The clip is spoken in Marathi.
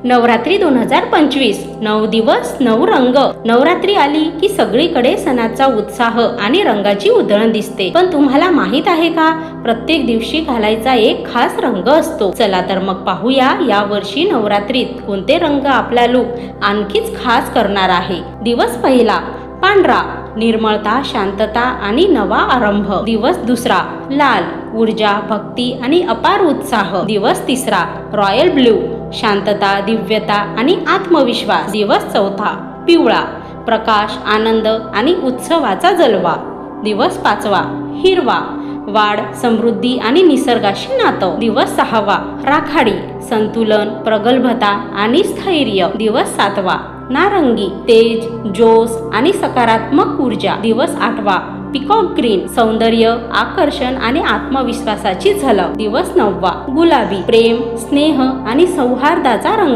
नवरात्री 2025 9 दिवस 9 रंग। नवरात्री आली की सगळीकडे सणाचा उत्साह आणि रंगाची उधळण दिसते। पण तुम्हाला माहित आहे का, प्रत्येक दिवशी घालायचा एक खास रंग असतो। चला तर मग पाहूया या वर्षी नवरात्रीत कोणते रंग आपला लूक आणखीच खास करणार आहे। दिवस पहिला पांढरा, निर्मळता, शांतता आणि नवा आरंभ। दिवस दुसरा लाल, ऊर्जा, भक्ती आणि अपार उत्साह। दिवस तिसरा रॉयल ब्लू, शांतता, दिव्यता आणि आत्मविश्वास। दिवस चौथा पिवळा, प्रकाश, आनंद आणि उत्सवाचा जलवा। दिवस पाचवा हिरवा, वाढ, समृद्धी आणि निसर्गाशी नातं। दिवस सहावा राखाडी, संतुलन, प्रगल्भता आणि स्थैर्य। दिवस सातवा नारंगी, तेज, जोश आणि सकारात्मक ऊर्जा। दिवस आठवा पिकॉक ग्रीन, सौंदर्य, आकर्षण आणि आत्मविश्वासाची झलक। दिवस नववा गुलाबी, प्रेम, स्नेह आणि सौहार्दाचा रंग।